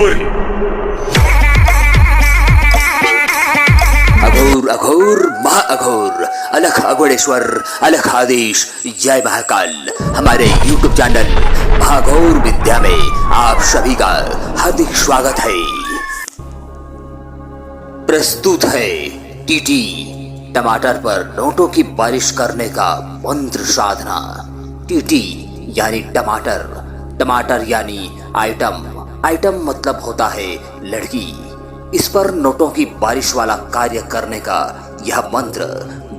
अघोरी। अघोर अघोर महाअघोर, अलख अघोरेश्वर, अलख आदेश, जय महाकाल। हमारे YouTube चैनल महाघोर विद्या में आप सभी का हार्दिक स्वागत है। प्रस्तुत है टीटी टमाटर पर नोटों की बारिश करने का मंत्र साधना। टीटी यानी टमाटर, टमाटर यानी आइटम, आइटम मतलब होता है लड़की। इस पर नोटों की बारिश वाला कार्य करने का यह मंत्र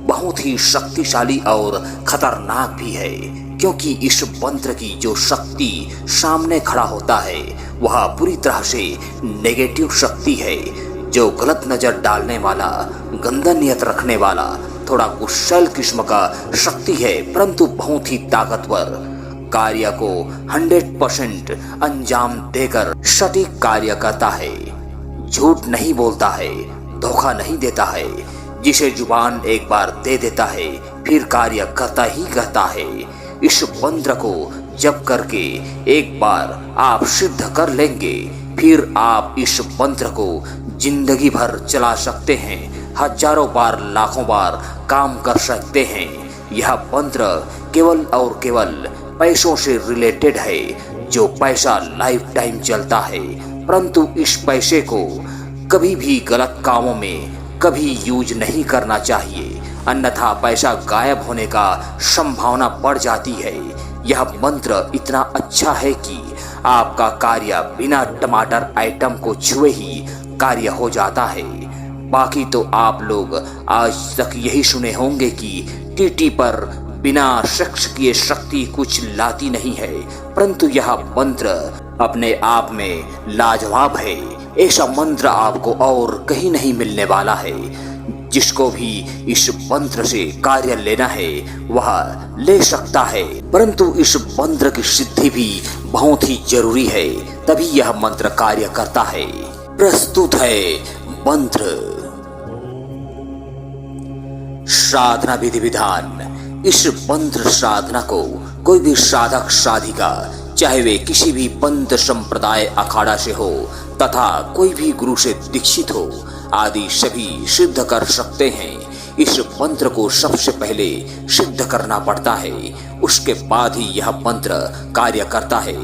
बहुत ही शक्तिशाली और खतरनाक भी है, क्योंकि इस मंत्र की जो शक्ति सामने खड़ा होता है वह पूरी तरह से नेगेटिव शक्ति है, जो गलत नजर डालने वाला, गंदा नियत रखने वाला, थोड़ा गुस्सैल किस्म का शक्ति है, परंतु बहुत ही ताकतवर। कार्य को 100% अंजाम देकर सटीक कार्य करता है। झूठ नहीं बोलता है, धोखा नहीं देता है। जिसे जुबान एक बार दे देता है फिर कार्य करता ही करता है। इस मंत्र को जप करके एक बार आप सिद्ध कर लेंगे, फिर आप इस मंत्र को जिंदगी भर चला सकते हैं। हजारों बार, लाखों बार काम कर सकते हैं। यह मंत्र केवल और केवल पैसों से रिलेटेड है। जो पैसा लाइफ टाइम चलता है, परंतु इस पैसे को कभी भी गलत कामों में कभी यूज नहीं करना चाहिए, अन्यथा पैसा गायब होने का संभावना बढ़ जाती है। यह मंत्र इतना अच्छा है कि आपका कार्य बिना टमाटर आइटम को छुए ही कार्य हो जाता है। बाकी तो आप लोग आज तक यही सुने होंगे कि टीटी पर बिना सेक्स किए शक्ति कुछ लाती नहीं है, परंतु यह मंत्र अपने आप में लाजवाब है। ऐसा मंत्र आपको और कहीं नहीं मिलने वाला है। जिसको भी इस मंत्र से कार्य लेना है वह ले सकता है, परंतु इस मंत्र की सिद्धि भी बहुत ही जरूरी है, तभी यह मंत्र कार्य करता है। प्रस्तुत है मंत्र। साधना विधि विधान। इस मंत्र साधना को कोई भी साधक साधिका, चाहे वे किसी भी पंथ संप्रदाय अखाड़ा से हो तथा कोई भी गुरु से दीक्षित हो, आदि सभी सिद्ध कर सकते हैं। इस मंत्र को सबसे पहले सिद्ध करना पड़ता है, उसके बाद ही यह मंत्र कार्य करता है।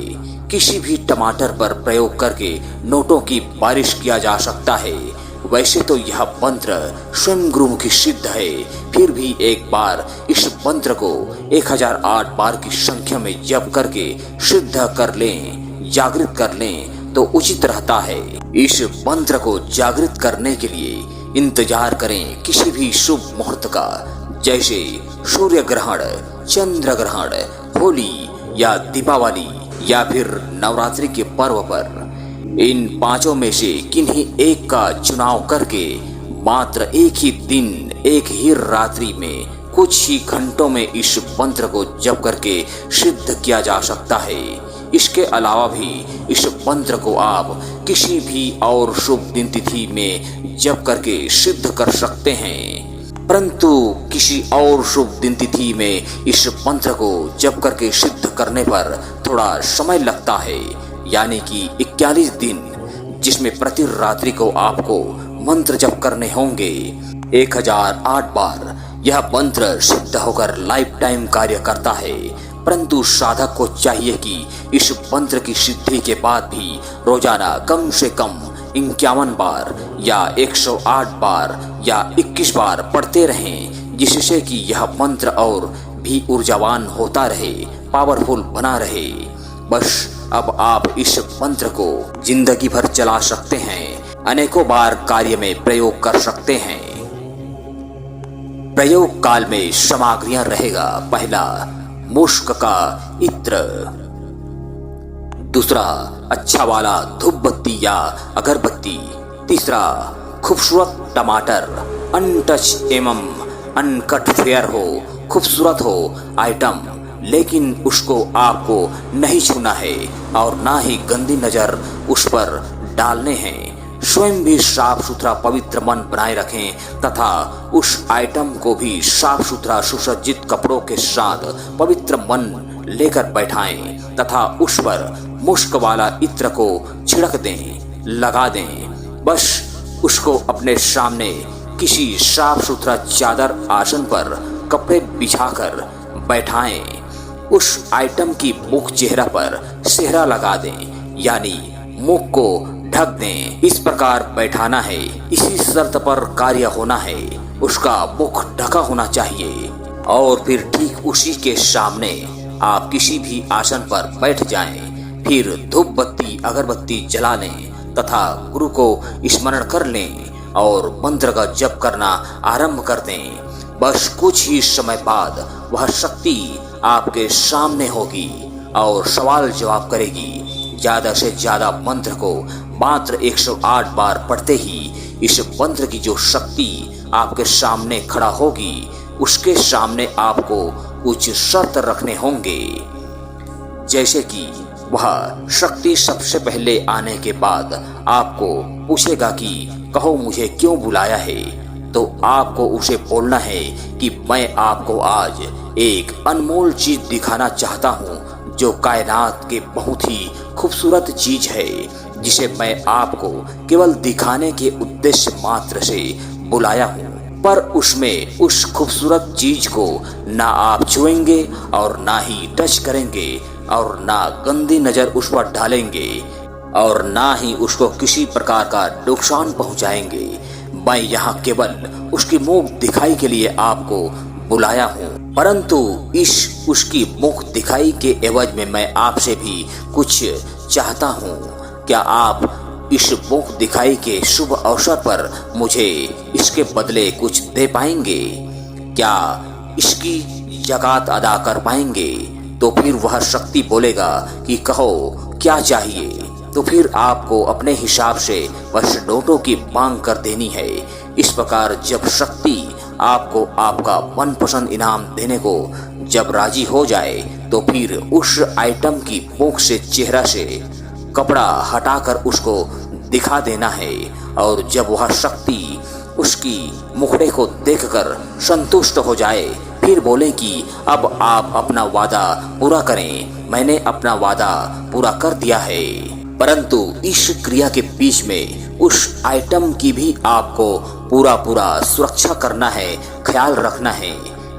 किसी भी टमाटर पर प्रयोग करके नोटों की बारिश किया जा सकता है। वैसे तो यह मंत्र स्वयं गुरुमुखी सिद्ध है, फिर भी एक बार इस मंत्र को 1008 बार की संख्या में जप करके सिद्ध कर लें, जागृत कर लें तो उचित रहता है। इस मंत्र को जागृत करने के लिए इंतजार करें किसी भी शुभ मुहूर्त का, जैसे सूर्य ग्रहण, चंद्र ग्रहण, होली या दीपावली या फिर नवरात्रि के पर्व पर। इन पांचों में से किन्हीं एक का चुनाव करके मात्र एक ही दिन, एक ही रात्रि में, कुछ ही घंटों में इस मंत्र को जप करके सिद्ध किया जा सकता है। इसके अलावा भी इस मंत्र को आप किसी भी और शुभ दिन तिथि में जप करके सिद्ध कर सकते हैं, परंतु किसी और शुभ दिन तिथि में इस मंत्र को जप करके सिद्ध करने पर थोड़ा समय लगता है, यानी कि 41 दिन, जिसमें प्रति रात्रि को आपको मंत्र जप करने होंगे 1008 बार। यह मंत्र सिद्ध होकर लाइफ टाइम कार्य करता है, परंतु साधक को चाहिए कि इस मंत्र की सिद्धि के बाद भी रोजाना कम से कम 51 बार या 108 बार या 21 बार पढ़ते रहें, जिससे कि यह मंत्र और भी ऊर्जावान होता रहे, पावरफुल बना रहे। बस अब आप इस मंत्र को जिंदगी भर चला सकते हैं, अनेकों बार कार्य में प्रयोग कर सकते हैं। प्रयोग काल में सामग्रियां रहेगा। पहला, मुश्क का इत्र। दूसरा, अच्छा वाला धूप बत्ती या अगरबत्ती। तीसरा, खूबसूरत टमाटर, अनटच एवं अनकट फेयर हो, खूबसूरत हो आइटम, लेकिन उसको आपको नहीं छूना है और ना ही गंदी नजर उस पर डालने हैं। स्वयं भी साफ सुथरा पवित्र मन बनाए रखें तथा उस आइटम को भी साफ सुथरा सुसज्जित कपड़ों के साथ पवित्र मन लेकर बैठाएं तथा उस पर मुश्क वाला इत्र को छिड़क दें। लगा दें। बस उसको अपने सामने किसी साफ सुथरा चादर आसन पर कपड़े बिछाकर बैठाएं। उस आइटम की मुख चेहरा पर सेहरा लगा दें, यानी मुख को ढक दें। इस प्रकार बैठाना है, इसी शर्त पर कार्य होना है। उसका मुख ढका होना चाहिए और फिर ठीक उसी के सामने आप किसी भी आसन पर बैठ जाएं। फिर धूप बत्ती अगरबत्ती जला लें तथा गुरु को स्मरण कर लें और मंत्र का जप करना आरंभ कर दें। बस कुछ ही समय बाद वह शक्ति आपके सामने होगी और सवाल जवाब करेगी। ज्यादा से ज्यादा मंत्र को मात्र 108 बार पढ़ते ही इस मंत्र की जो शक्ति आपके सामने खड़ा होगी, उसके सामने आपको कुछ शर्त रखने होंगे। जैसे कि वह शक्ति सबसे पहले आने के बाद आपको पूछेगा कि कहो मुझे क्यों बुलाया है, तो आपको उसे बोलना है कि मैं आपको आज एक अनमोल चीज दिखाना चाहता हूँ, जो कायनात के बहुत ही खूबसूरत चीज है, जिसे मैं आपको केवल दिखाने के उद्देश्य मात्र से बुलाया हूँ। पर उसमें उस खूबसूरत चीज को ना आप छुएंगे और ना ही टच करेंगे और ना गंदी नजर उस पर डालेंगे और ना ही उसको किसी प्रकार का नुकसान पहुंचाएंगे। मैं यहाँ केवल उसकी मुख दिखाई के लिए आपको बुलाया हूँ, परंतु इस उसकी मुख दिखाई के एवज में मैं आपसे भी कुछ चाहता हूँ। क्या आप इस मुख दिखाई के शुभ अवसर पर मुझे इसके बदले कुछ दे पाएंगे? क्या इसकी ज़कात अदा कर पाएंगे? तो फिर वह शक्ति बोलेगा कि कहो क्या चाहिए। तो फिर आपको अपने हिसाब से बस नोटों की मांग कर देनी है। इस प्रकार जब शक्ति आपको आपका मनपसंद इनाम देने को जब राजी हो जाए, तो फिर उस आइटम की मुख से चेहरा से कपड़ा हटाकर उसको दिखा देना है। और जब वह शक्ति उसकी मुखड़े को देखकर संतुष्ट हो जाए, फिर बोले कि अब आप अपना वादा पूरा करें। मैंने अपना वादा पूरा कर दिया है। परंतु इस क्रिया के बीच में उस आइटम की भी आपको पूरा सुरक्षा करना है, ख्याल रखना है।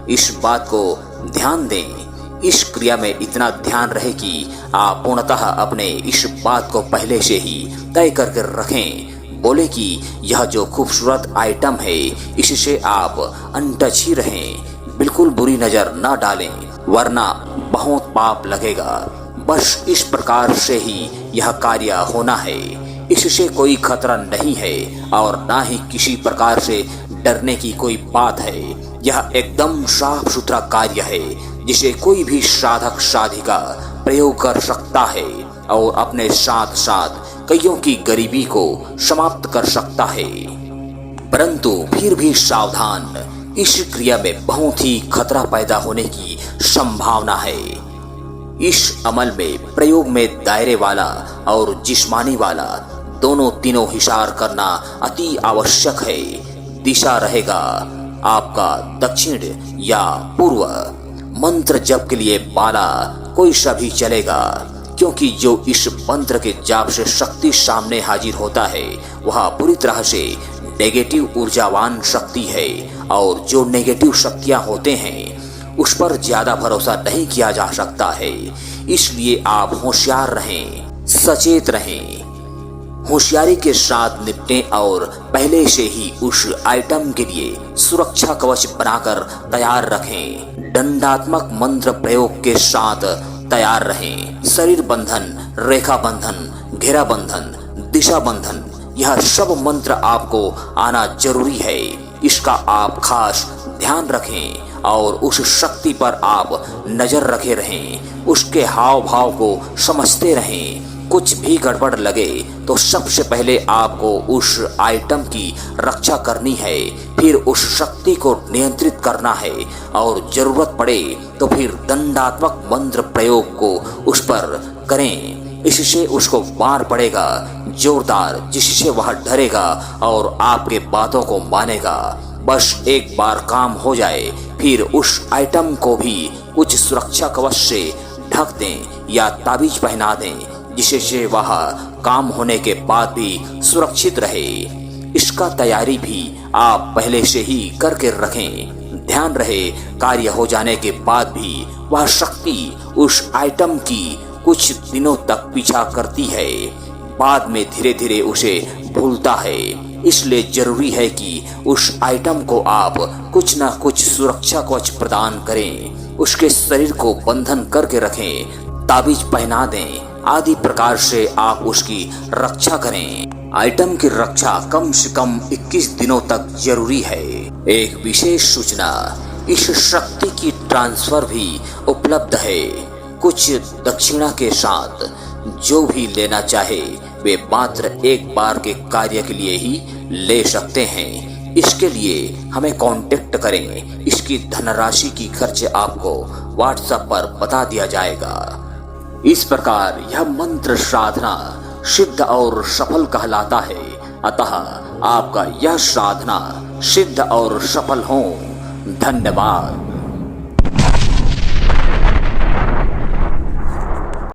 इस बात को ध्यान दें। इस क्रिया में इतना ध्यान रहे कि आप पूर्णतः अपने इस बात को पहले से ही तय करके रखें। बोले कि यह जो खूबसूरत आइटम है, इससे आप अनटच ही रहें, बिल्कुल बुरी नजर न डालें, वरना बहुत पाप लगेगा। बस इस प्रकार से ही यह कार्य होना है। इससे कोई खतरा नहीं है और ना ही किसी प्रकार से डरने की कोई बात है। यह एकदम साफ सुथरा कार्य है, जिसे कोई भी साधक साधिका प्रयोग कर सकता है और अपने साथ साथ कईयों की गरीबी को समाप्त कर सकता है। परंतु फिर भी सावधान, इस क्रिया में बहुत ही खतरा पैदा होने की संभावना है। इस अमल में प्रयोग में दायरे वाला और जिस्मानी वाला दोनों तीनों हिसार करना अति आवश्यक है। दिशा रहेगा आपका दक्षिण या पूर्व। मंत्र जप के लिए बाला कोई सा भी चलेगा, क्योंकि जो इस मंत्र के जाप से शक्ति सामने हाजिर होता है, वह पूरी तरह से नेगेटिव ऊर्जावान शक्ति है। और जो नेगेटिव शक्तियां होते हैं, उस पर ज्यादा भरोसा नहीं किया जा सकता है। इसलिए आप होशियार रहें, सचेत रहें, होशियारी के साथ निपटें और पहले से ही उस आइटम के लिए सुरक्षा कवच बनाकर तैयार रखें। दंडात्मक मंत्र प्रयोग के साथ तैयार रहें। शरीर बंधन, रेखा बंधन, घेरा बंधन, दिशा बंधन, यह सब मंत्र आपको आना जरूरी है। इसका आप खास ध्यान रखें और उस शक्ति पर आप नजर रखे रहें, उसके हाव भाव को समझते रहें। कुछ भी गड़बड़ लगे तो सबसे पहले आपको उस आइटम की रक्षा करनी है, फिर उस शक्ति को नियंत्रित करना है और जरूरत पड़े तो फिर दंडात्मक मंत्र प्रयोग को उस पर करें। इससे उसको मार पड़ेगा जोरदार, जिससे वह डरेगा और आपके बातों को मानेगा। बस एक बार काम हो जाए, फिर उस आइटम को भी कुछ सुरक्षा कवच से ढक दें या ताबीज पहना दें, जिससे वह काम होने के बाद भी सुरक्षित रहे। इसका तैयारी भी आप पहले से ही करके रखें। ध्यान रहे, कार्य हो जाने के बाद भी वह शक्ति उस आइटम की कुछ दिनों तक पीछा करती है, बाद में धीरे धीरे उसे भूलता है। इसलिए जरूरी है कि उस आइटम को आप कुछ ना कुछ सुरक्षा कवच प्रदान करें, उसके शरीर को बंधन करके रखें, ताबीज पहना दें, आदि प्रकार से आप उसकी रक्षा करें। आइटम की रक्षा कम से कम 21 दिनों तक जरूरी है। एक विशेष सूचना, इस शक्ति की ट्रांसफर भी उपलब्ध है। कुछ दक्षिणा के साथ जो भी लेना चाहे वे मात्र एक बार के कार्य के लिए ही ले सकते हैं। इसके लिए हमें कांटेक्ट करें। इसकी धनराशि की खर्च आपको व्हाट्सएप पर बता दिया जाएगा। इस प्रकार यह मंत्र साधना सिद्ध और सफल कहलाता है। अतः आपका यह साधना सिद्ध और सफल हो। धन्यवाद।